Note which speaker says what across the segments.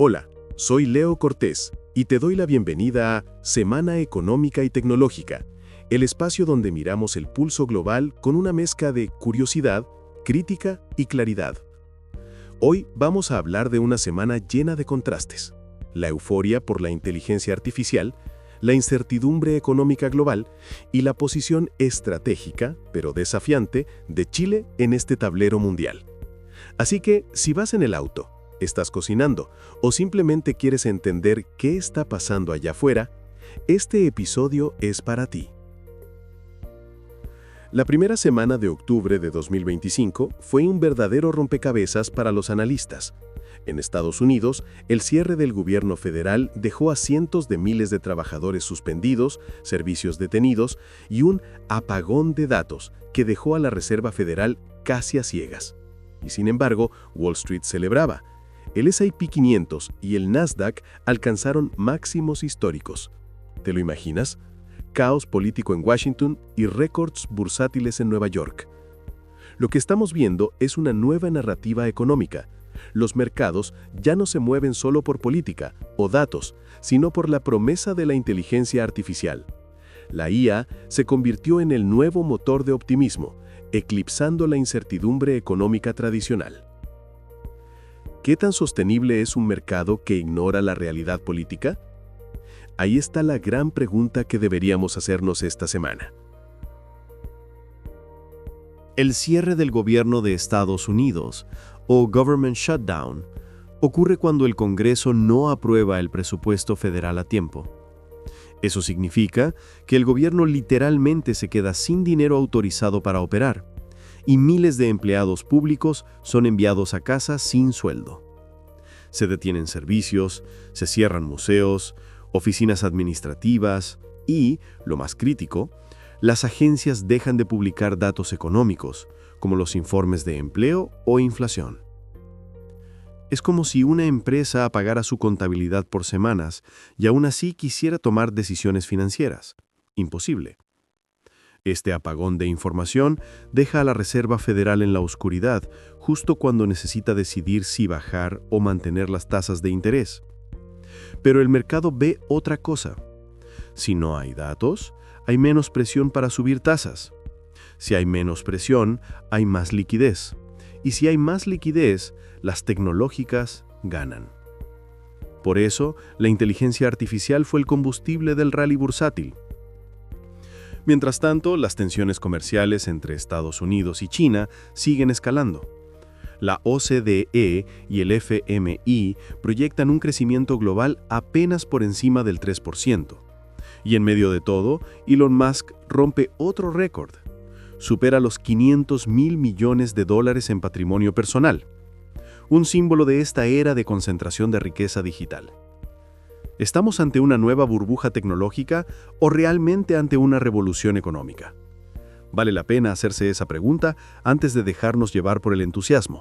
Speaker 1: Hola, soy Leo Cortés y te doy la bienvenida a Semana Económica y Tecnológica, el espacio donde miramos el pulso global con una mezcla de curiosidad, crítica y claridad. Hoy vamos a hablar de una semana llena de contrastes: la euforia por la inteligencia artificial, la incertidumbre económica global y la posición estratégica, pero desafiante, de Chile en este tablero mundial. Así que, si vas en el auto, estás cocinando o simplemente quieres entender qué está pasando allá afuera, este episodio es para ti. La primera semana de octubre de 2025 fue un verdadero rompecabezas para los analistas. En Estados Unidos, el cierre del gobierno federal dejó a cientos de miles de trabajadores suspendidos, servicios detenidos y un apagón de datos que dejó a la Reserva Federal casi a ciegas. Y sin embargo, Wall Street celebraba. El S&P 500 y el Nasdaq alcanzaron máximos históricos. ¿Te lo imaginas? Caos político en Washington y récords bursátiles en Nueva York. Lo que estamos viendo es una nueva narrativa económica. Los mercados ya no se mueven solo por política o datos, sino por la promesa de la inteligencia artificial. La IA se convirtió en el nuevo motor de optimismo, eclipsando la incertidumbre económica tradicional. ¿Qué tan sostenible es un mercado que ignora la realidad política? Ahí está la gran pregunta que deberíamos hacernos esta semana.
Speaker 2: El cierre del gobierno de Estados Unidos, o Government Shutdown, ocurre cuando el Congreso no aprueba el presupuesto federal a tiempo. Eso significa que el gobierno literalmente se queda sin dinero autorizado para operar, y miles de empleados públicos son enviados a casa sin sueldo. Se detienen servicios, se cierran museos, oficinas administrativas y, lo más crítico, las agencias dejan de publicar datos económicos, como los informes de empleo o inflación. Es como si una empresa apagara su contabilidad por semanas y aún así quisiera tomar decisiones financieras. Imposible. Este apagón de información deja a la Reserva Federal en la oscuridad justo cuando necesita decidir si bajar o mantener las tasas de interés. Pero el mercado ve otra cosa. Si no hay datos, hay menos presión para subir tasas. Si hay menos presión, hay más liquidez. Y si hay más liquidez, las tecnológicas ganan. Por eso, la inteligencia artificial fue el combustible del rally bursátil. Mientras tanto, las tensiones comerciales entre Estados Unidos y China siguen escalando. La OCDE y el FMI proyectan un crecimiento global apenas por encima del 3%. Y en medio de todo, Elon Musk rompe otro récord. Supera los $500 mil millones en patrimonio personal. Un símbolo de esta era de concentración de riqueza digital. ¿Estamos ante una nueva burbuja tecnológica o realmente ante una revolución económica? Vale la pena hacerse esa pregunta antes de dejarnos llevar por el entusiasmo.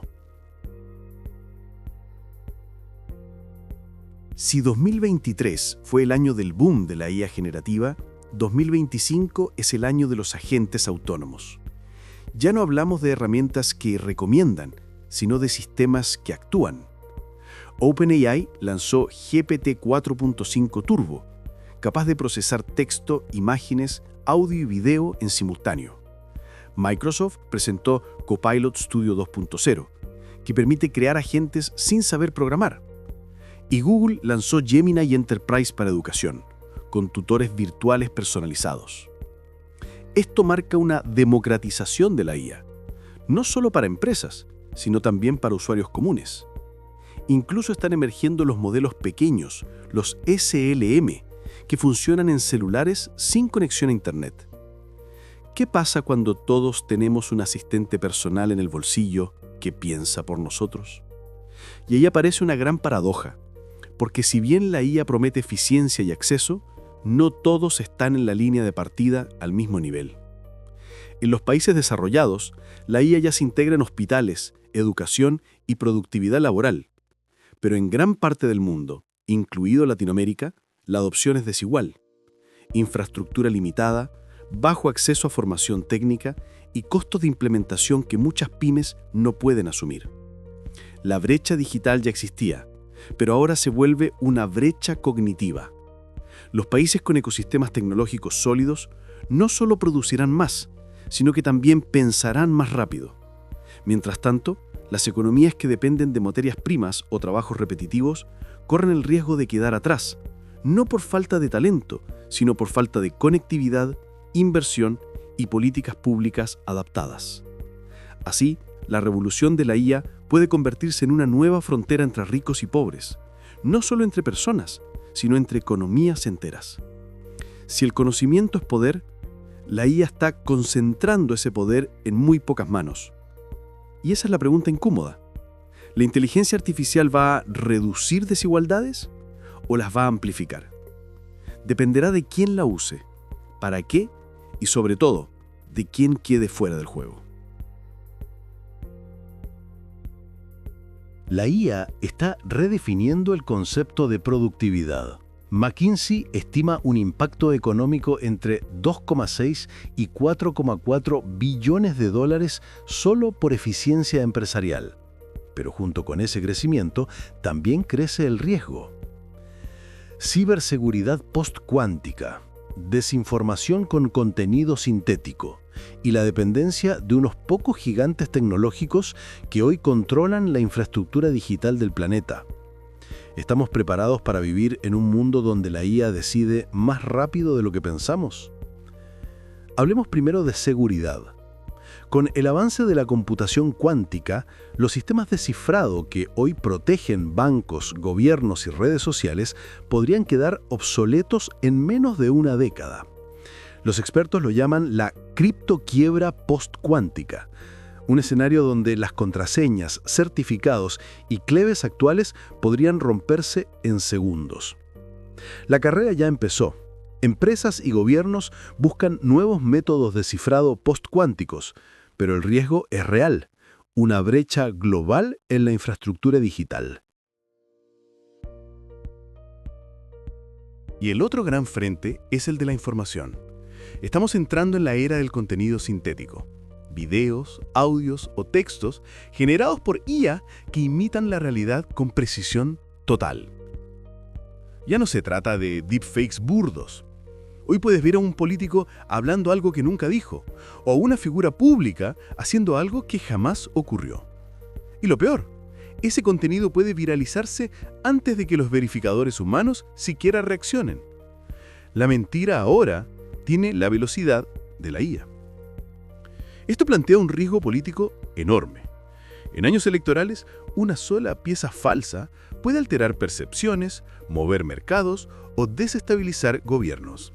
Speaker 3: Si 2023 fue el año del boom de la IA generativa, 2025 es el año de los agentes autónomos. Ya no hablamos de herramientas que recomiendan, sino de sistemas que actúan. OpenAI lanzó GPT 4.5 Turbo, capaz de procesar texto, imágenes, audio y video en simultáneo. Microsoft presentó Copilot Studio 2.0, que permite crear agentes sin saber programar. Y Google lanzó Gemini Enterprise para educación, con tutores virtuales personalizados. Esto marca una democratización de la IA, no solo para empresas, sino también para usuarios comunes. Incluso están emergiendo los modelos pequeños, los SLM, que funcionan en celulares sin conexión a Internet. ¿Qué pasa cuando todos tenemos un asistente personal en el bolsillo que piensa por nosotros? Y ahí aparece una gran paradoja, porque si bien la IA promete eficiencia y acceso, no todos están en la línea de partida al mismo nivel. En los países desarrollados, la IA ya se integra en hospitales, educación y productividad laboral. Pero en gran parte del mundo, incluido Latinoamérica, la adopción es desigual. Infraestructura limitada, bajo acceso a formación técnica y costos de implementación que muchas pymes no pueden asumir. La brecha digital ya existía, pero ahora se vuelve una brecha cognitiva. Los países con ecosistemas tecnológicos sólidos no solo producirán más, sino que también pensarán más rápido. Mientras tanto, las economías que dependen de materias primas o trabajos repetitivos corren el riesgo de quedar atrás, no por falta de talento, sino por falta de conectividad, inversión y políticas públicas adaptadas. Así, la revolución de la IA puede convertirse en una nueva frontera entre ricos y pobres, no solo entre personas, sino entre economías enteras. Si el conocimiento es poder, la IA está concentrando ese poder en muy pocas manos. Y esa es la pregunta incómoda. ¿La inteligencia artificial va a reducir desigualdades o las va a amplificar? Dependerá de quién la use, para qué y sobre todo, de quién quede fuera del juego.
Speaker 4: La IA está redefiniendo el concepto de productividad. McKinsey estima un impacto económico entre 2,6 y 4,4 billones de dólares solo por eficiencia empresarial. Pero junto con ese crecimiento, también crece el riesgo. Ciberseguridad postcuántica, desinformación con contenido sintético y la dependencia de unos pocos gigantes tecnológicos que hoy controlan la infraestructura digital del planeta. ¿Estamos preparados para vivir en un mundo donde la IA decide más rápido de lo que pensamos? Hablemos primero de seguridad. Con el avance de la computación cuántica, los sistemas de cifrado que hoy protegen bancos, gobiernos y redes sociales podrían quedar obsoletos en menos de una década. Los expertos lo llaman la criptoquiebra postcuántica, un escenario donde las contraseñas, certificados y claves actuales podrían romperse en segundos. La carrera ya empezó. Empresas y gobiernos buscan nuevos métodos de cifrado postcuánticos, pero el riesgo es real, una brecha global en la infraestructura digital.
Speaker 3: Y el otro gran frente es el de la información. Estamos entrando en la era del contenido sintético. Videos, audios o textos generados por IA que imitan la realidad con precisión total. Ya no se trata de deepfakes burdos. Hoy puedes ver a un político hablando algo que nunca dijo, o a una figura pública haciendo algo que jamás ocurrió. Y lo peor, ese contenido puede viralizarse antes de que los verificadores humanos siquiera reaccionen. La mentira ahora tiene la velocidad de la IA. Esto plantea un riesgo político enorme. En años electorales, una sola pieza falsa puede alterar percepciones, mover mercados o desestabilizar gobiernos.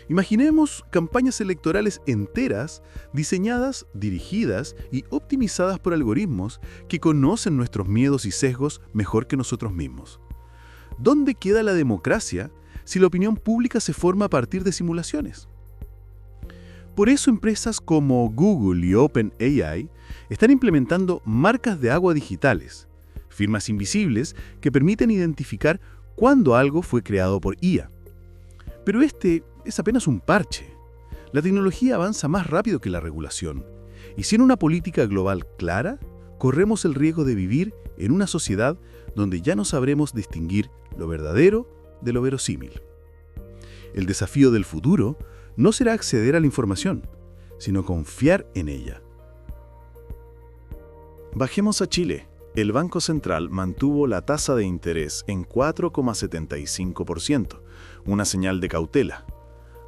Speaker 3: Imaginemos campañas electorales enteras, diseñadas, dirigidas y optimizadas por algoritmos que conocen nuestros miedos y sesgos mejor que nosotros mismos. ¿Dónde queda la democracia si la opinión pública se forma a partir de simulaciones? Por eso empresas como Google y OpenAI están implementando marcas de agua digitales, firmas invisibles que permiten identificar cuándo algo fue creado por IA. Pero este es apenas un parche. La tecnología avanza más rápido que la regulación, y sin una política global clara, corremos el riesgo de vivir en una sociedad donde ya no sabremos distinguir lo verdadero de lo verosímil. El desafío del futuro no será acceder a la información, sino confiar en ella. Bajemos a Chile. El Banco Central mantuvo la tasa de interés en 4,75%, una señal de cautela.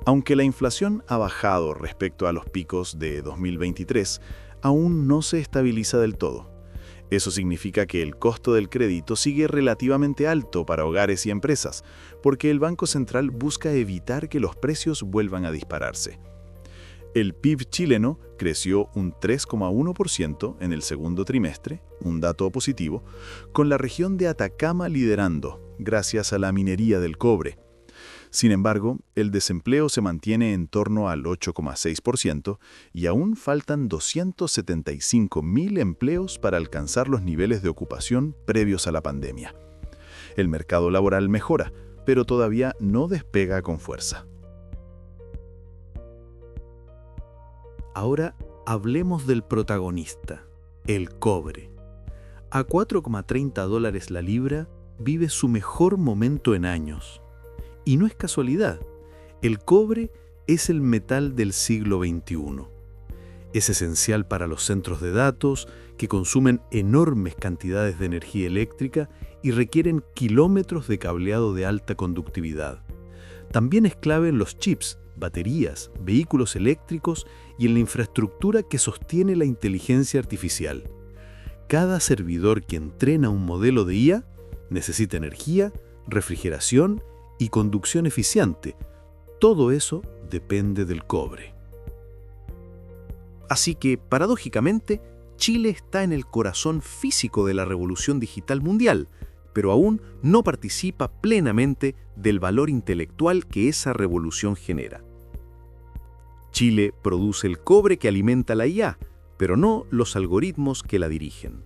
Speaker 3: Aunque la inflación ha bajado respecto a los picos de 2023, aún no se estabiliza del todo. Eso significa que el costo del crédito sigue relativamente alto para hogares y empresas, porque el Banco Central busca evitar que los precios vuelvan a dispararse. El PIB chileno creció un 3,1% en el segundo trimestre, un dato positivo, con la región de Atacama liderando, gracias a la minería del cobre. Sin embargo, el desempleo se mantiene en torno al 8,6% y aún faltan 275.000 empleos para alcanzar los niveles de ocupación previos a la pandemia. El mercado laboral mejora, pero todavía no despega con fuerza. Ahora hablemos del protagonista, el cobre. A $4,30 la libra, vive su mejor momento en años. Y no es casualidad. El cobre es el metal del siglo XXI. Es esencial para los centros de datos que consumen enormes cantidades de energía eléctrica y requieren kilómetros de cableado de alta conductividad. También es clave en los chips, baterías, vehículos eléctricos y en la infraestructura que sostiene la inteligencia artificial. Cada servidor que entrena un modelo de IA necesita energía, refrigeración y conducción eficiente. Todo eso depende del cobre.
Speaker 5: Así que, paradójicamente, Chile está en el corazón físico de la revolución digital mundial, pero aún no participa plenamente del valor intelectual que esa revolución genera. Chile produce el cobre que alimenta la IA, pero no los algoritmos que la dirigen.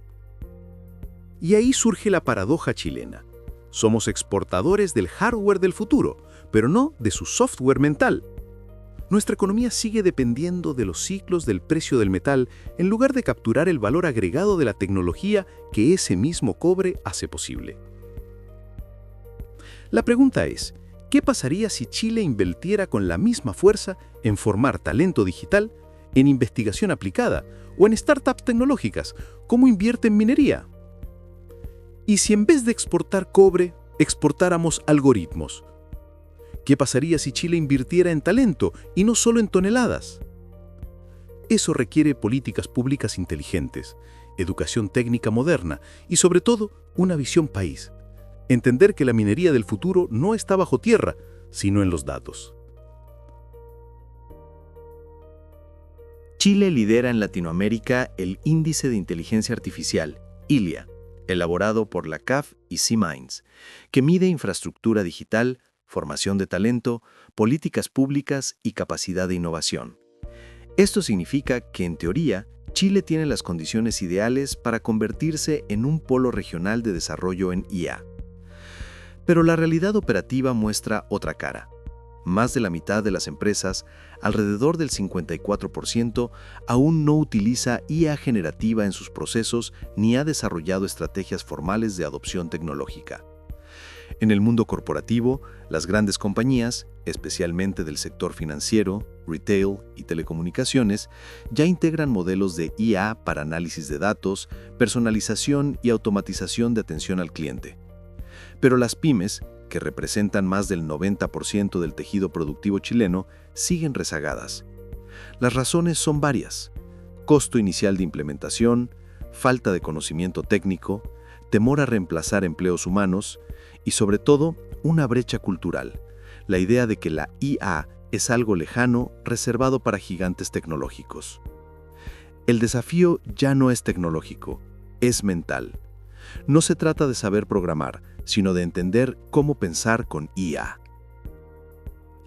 Speaker 5: Y ahí surge la paradoja chilena. Somos exportadores del hardware del futuro, pero no de su software mental. Nuestra economía sigue dependiendo de los ciclos del precio del metal en lugar de capturar el valor agregado de la tecnología que ese mismo cobre hace posible. La pregunta es, ¿qué pasaría si Chile invirtiera con la misma fuerza en formar talento digital, en investigación aplicada o en startups tecnológicas, como invierte en minería? ¿Y si en vez de exportar cobre, exportáramos algoritmos? ¿Qué pasaría si Chile invirtiera en talento y no solo en toneladas? Eso requiere políticas públicas inteligentes, educación técnica moderna y, sobre todo, una visión país. Entender que la minería del futuro no está bajo tierra, sino en los datos.
Speaker 6: Chile lidera en Latinoamérica el Índice de Inteligencia Artificial, ILIA, elaborado por la CAF y C-Minds, que mide infraestructura digital, formación de talento, políticas públicas y capacidad de innovación. Esto significa que, en teoría, Chile tiene las condiciones ideales para convertirse en un polo regional de desarrollo en IA. Pero la realidad operativa muestra otra cara. Más de la mitad de las empresas, alrededor del 54%, aún no utiliza IA generativa en sus procesos ni ha desarrollado estrategias formales de adopción tecnológica. En el mundo corporativo, las grandes compañías, especialmente del sector financiero, retail y telecomunicaciones, ya integran modelos de IA para análisis de datos, personalización y automatización de atención al cliente. Pero las pymes, que representan más del 90% del tejido productivo chileno, siguen rezagadas. Las razones son varias: costo inicial de implementación, falta de conocimiento técnico, temor a reemplazar empleos humanos y, sobre todo, una brecha cultural, la idea de que la IA es algo lejano reservado para gigantes tecnológicos. El desafío ya no es tecnológico, es mental. No se trata de saber programar, sino de entender cómo pensar con IA.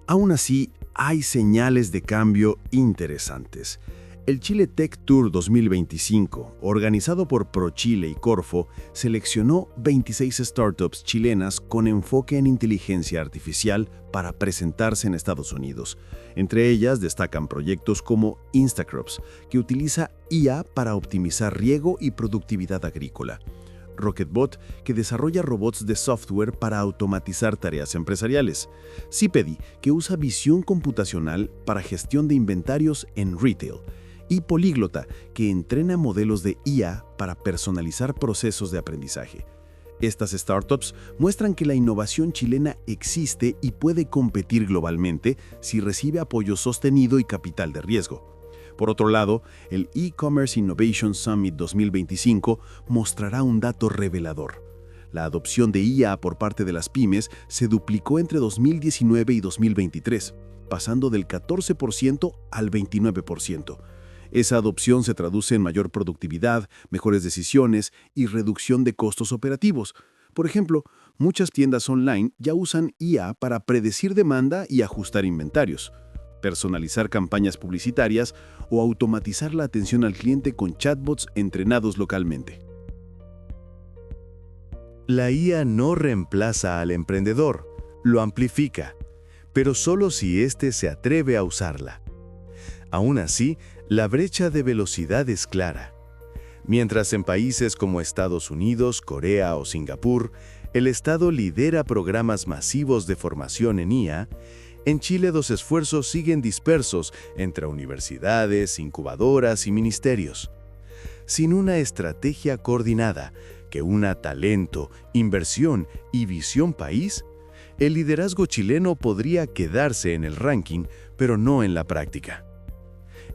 Speaker 3: Aún así, hay señales de cambio interesantes. El Chile Tech Tour 2025, organizado por ProChile y Corfo, seleccionó 26 startups chilenas con enfoque en inteligencia artificial para presentarse en Estados Unidos. Entre ellas destacan proyectos como Instacrops, que utiliza IA para optimizar riego y productividad agrícola; Rocketbot, que desarrolla robots de software para automatizar tareas empresariales; Cipedi, que usa visión computacional para gestión de inventarios en retail; y Políglota, que entrena modelos de IA para personalizar procesos de aprendizaje. Estas startups muestran que la innovación chilena existe y puede competir globalmente si recibe apoyo sostenido y capital de riesgo. Por otro lado, el E-Commerce Innovation Summit 2025 mostrará un dato revelador. La adopción de IA por parte de las pymes se duplicó entre 2019 y 2023, pasando del 14% al 29%. Esa adopción se traduce en mayor productividad, mejores decisiones y reducción de costos operativos. Por ejemplo, muchas tiendas online ya usan IA para predecir demanda y ajustar inventarios, personalizar campañas publicitarias o automatizar la atención al cliente con chatbots entrenados localmente.
Speaker 7: La IA no reemplaza al emprendedor, lo amplifica, pero solo si éste se atreve a usarla. Aún así, la brecha de velocidad es clara. Mientras en países como Estados Unidos, Corea o Singapur, El Estado lidera programas masivos de formación en IA. En Chile los esfuerzos siguen dispersos entre universidades, incubadoras y ministerios. Sin una estrategia coordinada que una talento, inversión y visión país, el liderazgo chileno podría quedarse en el ranking, pero no en la práctica.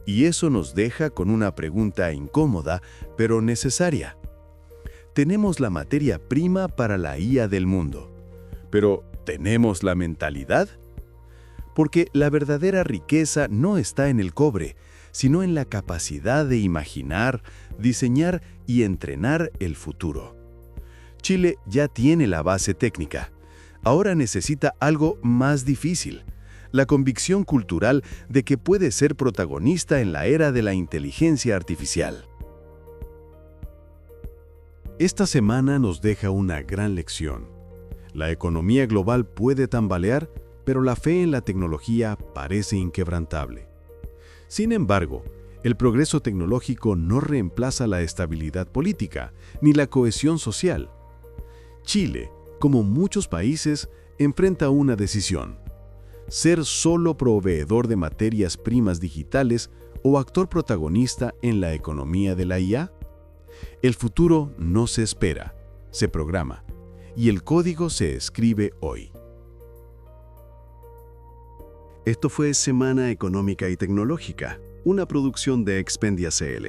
Speaker 7: Y eso nos deja con una pregunta incómoda, pero necesaria. Tenemos la materia prima para la IA del mundo, pero ¿tenemos la mentalidad? Porque la verdadera riqueza no está en el cobre, sino en la capacidad de imaginar, diseñar y entrenar el futuro. Chile ya tiene la base técnica. Ahora necesita algo más difícil: la convicción cultural de que puede ser protagonista en la era de la inteligencia artificial.
Speaker 2: Esta semana nos deja una gran lección. La economía global puede tambalear, pero la fe en la tecnología parece inquebrantable. Sin embargo, el progreso tecnológico no reemplaza la estabilidad política ni la cohesión social. Chile, como muchos países, enfrenta una decisión: ser solo proveedor de materias primas digitales o actor protagonista en la economía de la IA. El futuro no se espera, se programa, y el código se escribe hoy.
Speaker 3: Esto fue Semana Económica y Tecnológica, una producción de Expendia CL.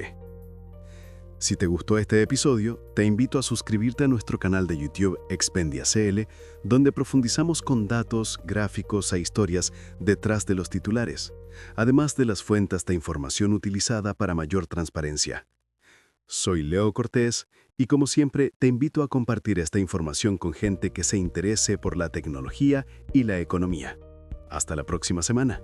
Speaker 3: Si te gustó este episodio, te invito a suscribirte a nuestro canal de YouTube Expendia CL, donde profundizamos con datos, gráficos e historias detrás de los titulares, además de las fuentes de información utilizada para mayor transparencia. Soy Leo Cortés y, como siempre, te invito a compartir esta información con gente que se interese por la tecnología y la economía. Hasta la próxima semana.